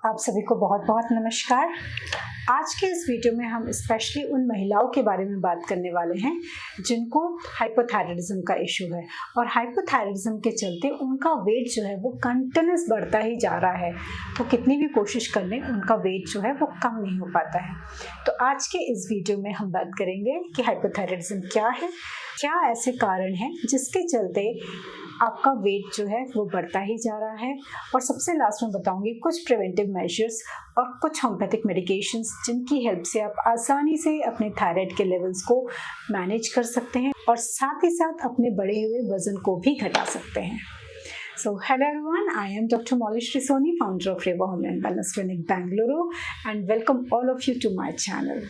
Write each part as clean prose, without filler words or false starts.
आप सभी को बहुत बहुत नमस्कार। आज के इस वीडियो में हम स्पेशली उन महिलाओं के बारे में बात करने वाले हैं जिनको हाइपोथायराइडिज्म का इशू है और हाइपोथायराइडिज्म के चलते उनका वेट जो है वो कंटिन्यूस बढ़ता ही जा रहा है। तो कितनी भी कोशिश कर लें उनका वेट जो है वो कम नहीं हो पाता है। तो आज के इस वीडियो में हम बात करेंगे कि हाइपोथायराइडिज्म क्या है, क्या ऐसे कारण हैं जिसके चलते आपका वेट जो है वो बढ़ता ही जा रहा है, और सबसे लास्ट में बताऊंगी कुछ प्रिवेंटिव मेजर्स और कुछ होम्योपैथिक मेडिकेशंस जिनकी हेल्प से आप आसानी से अपने थायराइड के लेवल्स को मैनेज कर सकते हैं और साथ ही साथ अपने बढ़े हुए वजन को भी घटा सकते हैं। So hello everyone, I am Dr. Maulish Trisoni, founder of Reva Home and Wellness Clinic, Bangalore, and welcome all of you to my channel.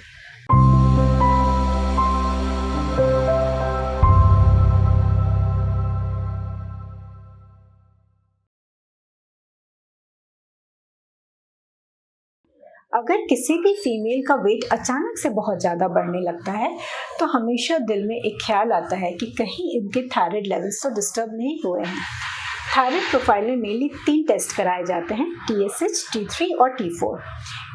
अगर किसी भी फीमेल का वेट अचानक से बहुत ज़्यादा बढ़ने लगता है तो हमेशा दिल में एक ख्याल आता है कि कहीं इनके थायराइड लेवल्स तो डिस्टर्ब नहीं हुए हैं। थायराइड प्रोफाइल में मेनली 3 टेस्ट कराए जाते हैं, TSH, T3 और T4।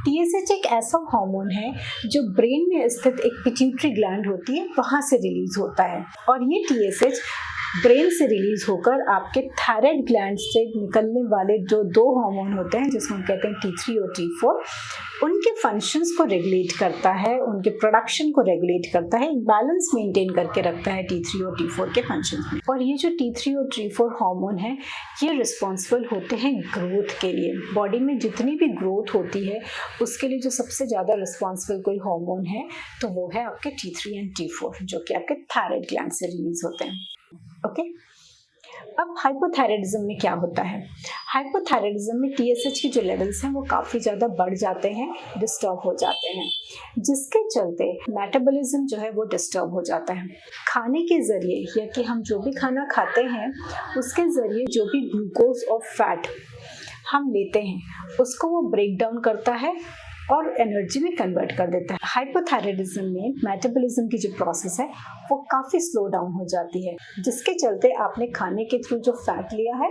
TSH एक ऐसा हार्मोन है जो ब्रेन में स्थित एक पिट्यूटरी ग्लैंड होती है, वहाँ से रिलीज होता है, और ये TSH ब्रेन से रिलीज होकर आपके थायराइड ग्लैंड से निकलने वाले जो 2 हार्मोन होते हैं जिसको हम कहते हैं T3 और T4, उनके फंक्शंस को रेगुलेट करता है, उनके प्रोडक्शन को रेगुलेट करता है, एक बैलेंस मेंटेन करके रखता है T3 और T4 के फंक्शंस में। और ये जो T3 और T4 हार्मोन है ये रिस्पॉन्सिबल होते हैं ग्रोथ के लिए। बॉडी में जितनी भी ग्रोथ होती है उसके लिए जो सबसे ज़्यादा रिस्पॉन्सिबल कोई हार्मोन है तो वो है आपके T3 एंड T4 जो कि आपके थायराइड ग्लैंड से रिलीज होते हैं। ओके, अब हाइपोथायराइडिज्म में क्या होता है? हाइपोथायराइडिज्म में TSH की जो लेवल्स हैं वो काफ़ी ज़्यादा बढ़ जाते हैं, डिस्टर्ब हो जाते हैं, जिसके चलते मेटाबॉलिज्म जो है वो डिस्टर्ब हो जाता है। खाने के ज़रिए या कि हम जो भी खाना खाते हैं उसके ज़रिए जो भी ग्लूकोज और फैट हम लेते हैं उसको वो ब्रेक डाउन करता है और एनर्जी में कन्वर्ट कर देता है। हाइपोथायराइडिज्म में मेटाबॉलिज्म की जो प्रोसेस है वो काफ़ी स्लो डाउन हो जाती है, जिसके चलते आपने खाने के थ्रू जो फैट लिया है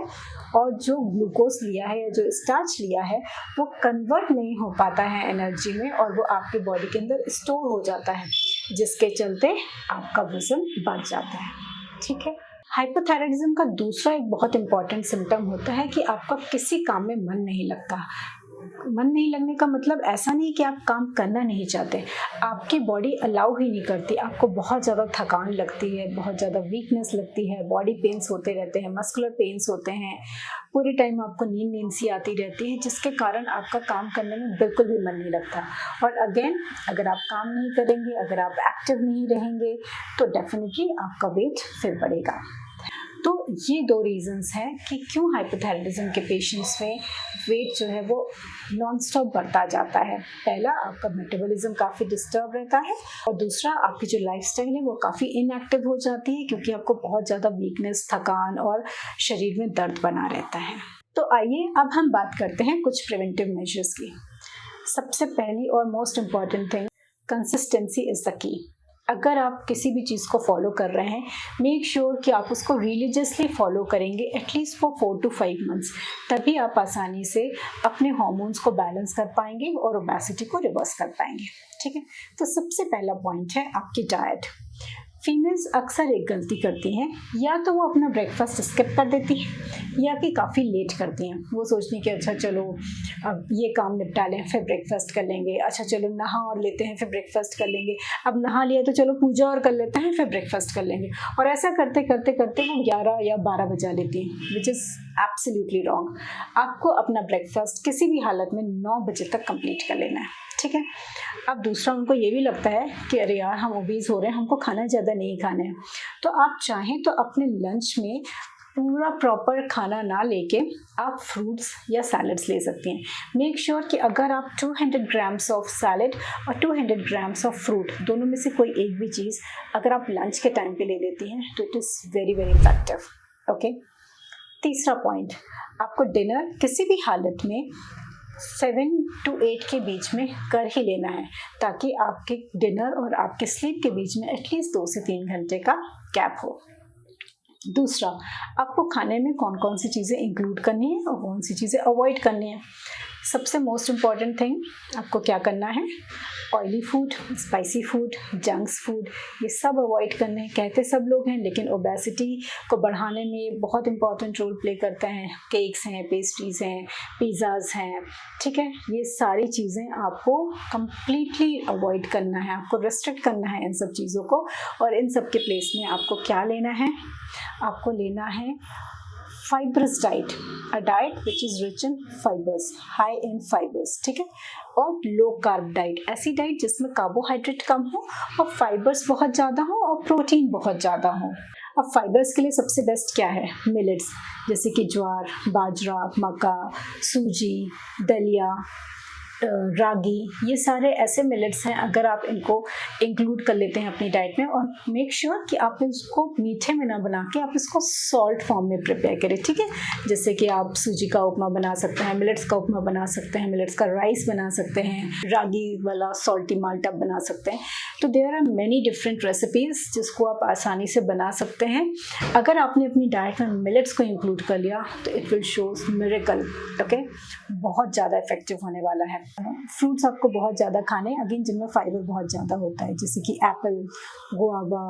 और जो ग्लूकोज लिया है या जो स्टार्च लिया है वो कन्वर्ट नहीं हो पाता है एनर्जी में, और वो आपके बॉडी के अंदर स्टोर हो जाता है, जिसके चलते आपका वजन बढ़ जाता है। ठीक है, हाइपोथायराइडिज्म का दूसरा एक बहुत इंपॉर्टेंट सिम्टम होता है कि आपका किसी काम में मन नहीं लगता। मन नहीं लगने का मतलब ऐसा नहीं कि आप काम करना नहीं चाहते, आपकी बॉडी अलाउ ही नहीं करती। आपको बहुत ज़्यादा थकान लगती है, बहुत ज़्यादा वीकनेस लगती है, बॉडी पेन्स होते रहते हैं, मस्कुलर पेन्स होते हैं, पूरे टाइम आपको नींद सी आती रहती है, जिसके कारण आपका काम करने में बिल्कुल भी मन नहीं लगता। और अगेन अगर आप काम नहीं करेंगे, अगर आप एक्टिव नहीं रहेंगे तो डेफिनेटली आपका वेट फिर बढ़ेगा। तो ये 2 रीजंस हैं कि क्यों हाइपोथायराइडिज्म के पेशेंट्स में वेट जो है वो नॉन स्टॉप बढ़ता जाता है। पहला, आपका मेटाबॉलिज्म काफ़ी डिस्टर्ब रहता है, और दूसरा आपकी जो लाइफस्टाइल है वो काफ़ी इनएक्टिव हो जाती है क्योंकि आपको बहुत ज़्यादा वीकनेस, थकान और शरीर में दर्द बना रहता है। तो आइए अब हम बात करते हैं कुछ प्रिवेंटिव मेजर्स की। सबसे पहली और most important thing, consistency is the key. अगर आप किसी भी चीज़ को फॉलो कर रहे हैं, मेक श्योर कि आप उसको रिलीजियसली फॉलो करेंगे एटलीस्ट फॉर 4 to 5 months, तभी आप आसानी से अपने हार्मोन्स को बैलेंस कर पाएंगे और ओबेसिटी को रिवर्स कर पाएंगे। ठीक है, तो सबसे पहला पॉइंट है आपकी डाइट। फीमेल्स अक्सर एक गलती करती हैं, या तो वो अपना ब्रेकफास्ट स्किप कर देती हैं या कि काफ़ी लेट करती हैं। वो सोचने कि अच्छा चलो अब ये काम निपटा लें फिर ब्रेकफास्ट कर लेंगे, अच्छा चलो नहा और लेते हैं फिर ब्रेकफास्ट कर लेंगे, अब नहा लिया तो चलो पूजा और कर लेते हैं फिर ब्रेकफास्ट कर लेंगे, और ऐसा करते करते करते वो 11 या 12 बजा लेती हैं, विच इज़ एब्सोल्युटली रॉन्ग। आपको अपना ब्रेकफास्ट किसी भी हालत में 9 बजे तक कंप्लीट कर लेना है। ठीक है, अब दूसरा, उनको ये भी लगता है कि अरे यार हम ओबीज हो रहे हैं, हमको खाना ज़्यादा नहीं खाना है, तो आप चाहें तो अपने लंच में पूरा प्रॉपर खाना ना लेके आप फ्रूट्स या सैलड्स ले सकती हैं। मेक श्योर कि अगर आप 200 ग्राम्स ऑफ सैलड और 200 ग्राम्स ऑफ फ्रूट दोनों में से कोई एक भी चीज़ अगर आप लंच के टाइम पे ले लेती हैं तो it is very very effective. Okay, तीसरा पॉइंट, आपको डिनर किसी भी हालत में 7 to 8 के बीच में कर ही लेना है, ताकि आपके डिनर और आपके स्लीप के बीच में एटलीस्ट 2 से 3 घंटे का गैप हो। दूसरा, आपको खाने में कौन कौन सी चीज़ें इंक्लूड करनी है और कौन सी चीज़ें अवॉइड करनी है। सबसे मोस्ट इम्पॉर्टेंट थिंग आपको क्या करना है, oily food, spicy food, junks food, ये सब अवॉइड करने हैं। कहते सब लोग हैं, लेकिन ओबेसिटी को बढ़ाने में बहुत इंपॉर्टेंट रोल प्ले करते हैं। केक्स हैं, पेस्ट्रीज़ हैं, पिज़्ज़ाज़ हैं, ठीक है, ये सारी चीज़ें आपको कम्प्लीटली अवॉइड करना है, आपको रेस्ट्रिक्ट करना है इन सब चीज़ों को। और इन सब के प्लेस में आपको क्या लेना है, आपको लेना है fibrous diet, a diet which is rich in fibers, high in fibers, ठीक है, और लो कार्ब डाइट, ऐसी डाइट जिसमें कार्बोहाइड्रेट कम हो और फाइबर्स बहुत ज़्यादा हो और प्रोटीन बहुत ज़्यादा हो। अब फाइबर्स के लिए सबसे बेस्ट क्या है, मिलेट्स, जैसे कि ज्वार, बाजरा, मक्का, सूजी, दलिया, रागी, ये सारे ऐसे मिलेट्स हैं। अगर आप इनको इंक्लूड कर लेते हैं अपनी डाइट में, और मेक श्योर कि आप इसको मीठे में ना बना के आप इसको सॉल्ट फॉर्म में प्रिपेयर करें, ठीक है। जैसे कि आप सूजी का उपमा बना सकते हैं, मिलेट्स का उपमा बना सकते हैं, मिलेट्स का राइस बना सकते हैं, रागी वाला सॉल्टी माल्टा बना सकते हैं। तो there are many different recipes जिसको आप आसानी से बना सकते हैं। अगर आपने अपनी डाइट में मिलेट्स को इंक्लूड कर लिया तो it will shows miracle, okay, बहुत ज़्यादा इफेक्टिव होने वाला है। फ्रूट्स आपको बहुत ज़्यादा खाने, अगेन जिनमें फाइबर बहुत ज़्यादा होता है, जैसे कि एप्पल, गुआवा,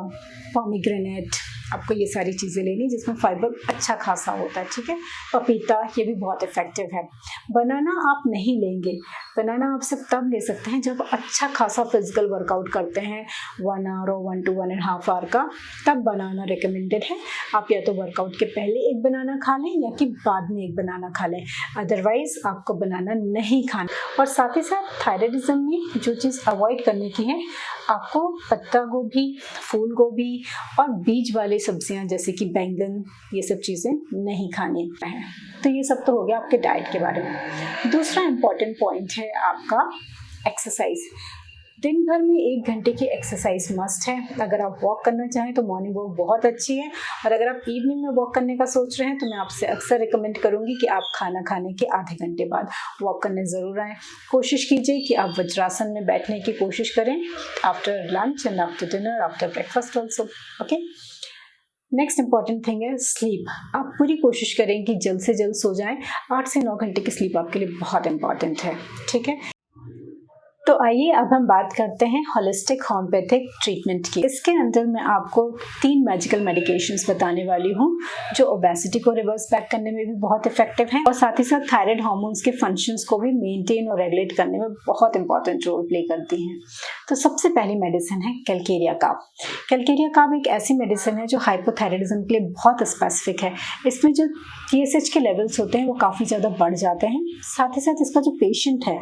पोमीग्रेनेट, आपको ये सारी चीज़ें लेनी जिसमें फाइबर अच्छा खासा होता है, ठीक है। पपीता, ये भी बहुत इफेक्टिव है। बनाना आप नहीं लेंगे, बनाना आप सिर्फ तब ले सकते हैं जब अच्छा खासा फिजिकल वर्कआउट करते हैं, 1 आवर और 1 to 1.5 आवर का, तब बनाना रिकमेंडेड है। आप या तो वर्कआउट के पहले एक बनाना खा लें या कि बाद में एक बनाना खा लें, अदरवाइज आपको बनाना नहीं खाना। और साथ ही साथ थायराइडिज्म में जो चीज़ अवॉइड करने की है, आपको पत्ता गोभी, फूल गोभी और बीज वाले सब्जियां जैसे कि बैंगन, ये सब चीज़ें नहीं खानी है। तो ये सब तो हो गया आपके डाइट के बारे में। दूसरा इम्पॉर्टेंट पॉइंट है आपका एक्सरसाइज। दिन भर में 1 घंटे की एक्सरसाइज मस्ट है। अगर आप वॉक करना चाहें तो मॉर्निंग वॉक बहुत अच्छी है, और अगर आप इवनिंग में वॉक करने का सोच रहे हैं तो मैं आपसे अक्सर रिकमेंड करूंगी कि आप खाना खाने के आधे घंटे बाद वॉक करने ज़रूर आएँ। कोशिश कीजिए कि आप वज्रासन में बैठने की कोशिश करें after lunch and after dinner, after breakfast also, okay. Next important thing है स्लीप। आप पूरी कोशिश करें कि जल्द से जल्द सो जाएं। 8 से 9 घंटे की स्लीप आपके लिए बहुत इंपॉर्टेंट है, ठीक है। तो आइए अब हम बात करते हैं होलिस्टिक होम्योपैथिक ट्रीटमेंट की। इसके अंदर मैं आपको 3 मैजिकल मेडिकेशंस बताने वाली हूँ जो ओबेसिटी को रिवर्स बैक करने में भी बहुत इफेक्टिव हैं, और साथ ही साथ थायराइड हार्मोन्स के फंक्शंस को भी मेंटेन और रेगुलेट करने में बहुत इंपॉर्टेंट रोल प्ले करती हैं। तो सबसे पहली मेडिसिन है कैलकेरिया काब। कैलकेरिया काब एक ऐसी मेडिसिन है जो हाइपोथायराइडिज्म के लिए बहुत स्पेसिफिक है। इसमें जो TSH के लेवल्स होते हैं वो काफ़ी ज़्यादा बढ़ जाते हैं। साथ ही साथ इसका जो पेशेंट है,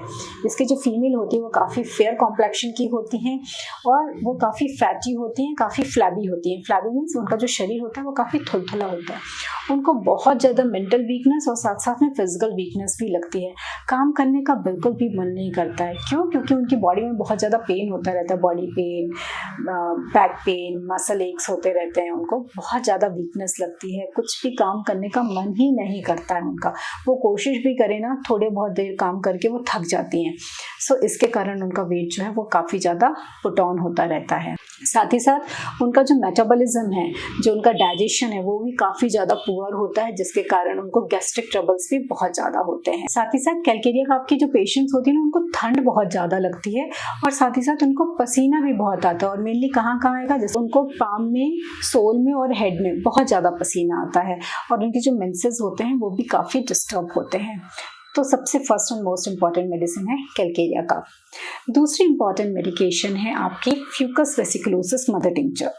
इसकी जो फीमेल होती है वो काफ़ी फेयर कॉम्प्लेक्शन की होती हैं, और वो काफ़ी फैटी होती हैं, काफ़ी फ्लैबी होती हैं। फ्लैबी मीन्स उनका जो शरीर होता है वो काफ़ी थुलथुला होता है। उनको बहुत ज़्यादा मेंटल वीकनेस और साथ साथ में फिजिकल वीकनेस भी लगती है। काम करने का बिल्कुल भी मन नहीं करता है। क्यों? क्योंकि उनकी बॉडी में बहुत ज़्यादा पेन होता रहता है, body pain, back pain, muscle x होते रहते हैं। उनको बहुत ज़्यादा वीकनेस लगती है, कुछ भी काम करने का मन ही नहीं करता है उनका। वो कोशिश भी करें ना, थोड़े बहुत देर काम करके वो थक जाती हैं। सो इसके कारण उनका वेट जो है वो काफ़ी ज़्यादा पुट ऑन होता रहता है। साथ ही साथ उनका जो मेटाबॉलिज्म है, जो उनका डाइजेशन है, वो भी काफ़ी ज़्यादा पुअर होता है, जिसके कारण उनको गैस्ट्रिक ट्रबल्स भी बहुत ज़्यादा होते हैं। साथ ही साथ कैलकेरिया काब की जो पेशेंट्स होती है ना, उनको ठंड बहुत ज़्यादा लगती है, और साथ ही साथ उनको पसीना भी बहुत आता है। और मेनली कहाँ कहाँ आएगा, जैसे उनको पाम में, सोल में और हेड में बहुत ज़्यादा पसीना आता है, और उनके जो मेंसेस होते हैं वो भी काफ़ी डिस्टर्ब होते हैं। तो सबसे first and most important medicine है कैलकेरिया काब। दूसरी इंपॉर्टेंट मेडिकेशन है आपकी fucus vesiculosus mother tincture.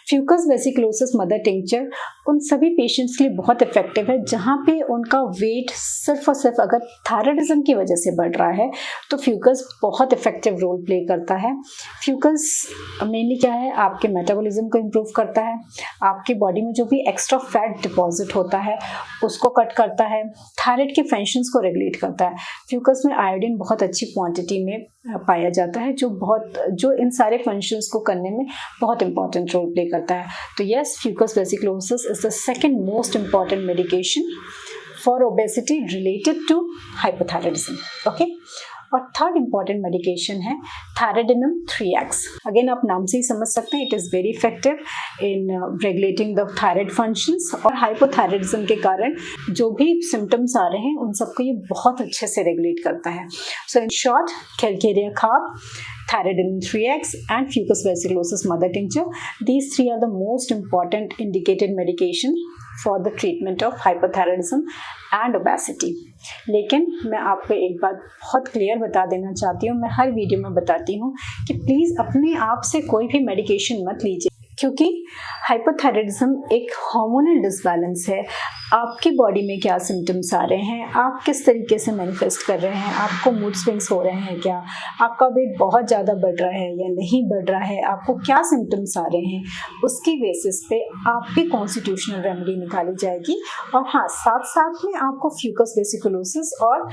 Fucus vesiculosus mother tincture उन सभी पेशेंट्स के लिए बहुत इफेक्टिव है जहाँ पे उनका वेट सिर्फ और सिर्फ अगर थायराइडिज्म की वजह से बढ़ रहा है, तो फ्यूकस बहुत इफेक्टिव रोल प्ले करता है। फ्यूकस मेनली क्या है, आपके मेटाबॉलिज्म को इम्प्रूव करता है, आपकी बॉडी में जो भी एक्स्ट्रा फैट डिपॉजिट होता है उसको कट करता है, थायराइड के फंक्शंस को रेगुलेट करता है। फ्यूकस में आयोडीन बहुत अच्छी क्वांटिटी में पाया जाता है, जो इन सारे फंक्शंस को करने में बहुत इंपॉर्टेंट रोल प्ले करता है। तो yes, fucus vesiculosus is the second most important medication for obesity related to hypothyroidism, okay. और थर्ड इम्पॉर्टेंट मेडिकेशन है थायराइडिनम 3X। अगेन आप नाम से ही समझ सकते हैं, it is very effective in regulating the thyroid functions, और हाइपोथायराइडिज्म के कारण जो भी सिम्टम्स आ रहे हैं उन सबको ये बहुत अच्छे से रेगुलेट करता है। सो इन शॉर्ट, कैलकेरिया खाब, thyroidinum 3X and fucus vesiculosus mother tincture, these three are the most important indicated medication for the treatment of hypothyroidism and obesity। लेकिन मैं आपको एक बात बहुत क्लियर बता देना चाहती हूँ, मैं हर वीडियो में बताती हूँ कि प्लीज़ अपने आप से कोई भी मेडिकेशन मत लीजिए, क्योंकि हाइपोथायराइडिज्म एक हार्मोनल डिसबैलेंस है। आपकी बॉडी में क्या सिम्टम्स आ रहे हैं, आप किस तरीके से मैनिफेस्ट कर रहे हैं, आपको मूड स्विंग्स हो रहे हैं क्या, आपका वेट बहुत ज़्यादा बढ़ रहा है या नहीं बढ़ रहा है, आपको क्या सिम्टम्स आ रहे हैं, उसकी बेसिस पे आपकी कॉन्स्टिट्यूशनल रेमेडी निकाली जाएगी। और हाँ, साथ साथ में आपको फ्यूकस वेसिकुलोसिस और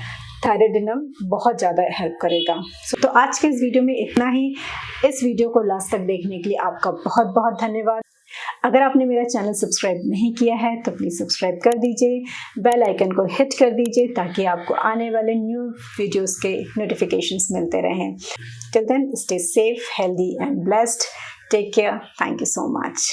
थायराइडिनम बहुत ज़्यादा हेल्प करेगा। तो आज के इस वीडियो में इतना ही। इस वीडियो को लास्ट तक देखने के लिए आपका बहुत बहुत धन्यवाद। अगर आपने मेरा चैनल सब्सक्राइब नहीं किया है तो प्लीज़ सब्सक्राइब कर दीजिए, बेल आइकन को हिट कर दीजिए ताकि आपको आने वाले न्यू वीडियोस के नोटिफिकेशंस मिलते रहें। Till then, stay safe, healthy and blessed. Take care. Thank you so much.